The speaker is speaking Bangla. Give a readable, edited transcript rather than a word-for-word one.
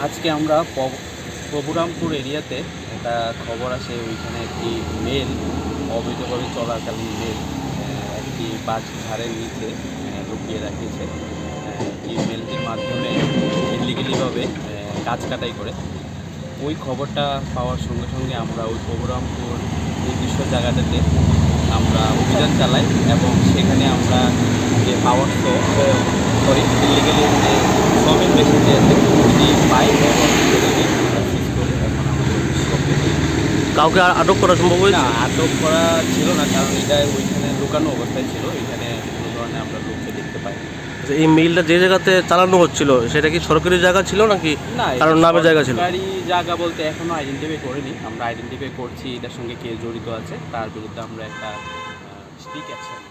আজকে আমরা প্রভুরামপুর এরিয়াতে একটা খবর আসে, ওইখানে একটি মেল অবৈধভাবে চলাকালীন মেল একটি বাস ঝাড়ের নিচে লুকিয়ে রাখিয়েছে। এই মেলটির মাধ্যমে ইলিগালিভাবে গাছ কাটাই করে। ওই খবরটা পাওয়ার সঙ্গে সঙ্গে আমরা ওই প্রভুরামপুর নির্দিষ্ট জায়গাটাতে আমরা অভিযান চালাই এবং সেখানে আমরা যে পাওয়ার ইলিগালি যে সবের বেশি যে পাই এবং কাউকে আটক করা সম্ভব হয়েছে? না, আটক করা ছিল না, কারণ এটা ওইখানে লুকানো অবস্থায় ছিল। এখানে কোনো ধরনের আমরা লোককে দেখতে পাই। এই মিলটা যে জায়গাতে চালানো হচ্ছিল সেটা কি সরকারি জায়গা ছিল নাকি না, কারণ নামের জায়গা ছিল? সরকারি জায়গা বলতে এখনও আইডেন্টিফাই করিনি। আমরা আইডেন্টিফাই করছি এটার সঙ্গে কে জড়িত আছে, তার বিরুদ্ধে আমরা একটা স্ট্রিক্ট অ্যাকশন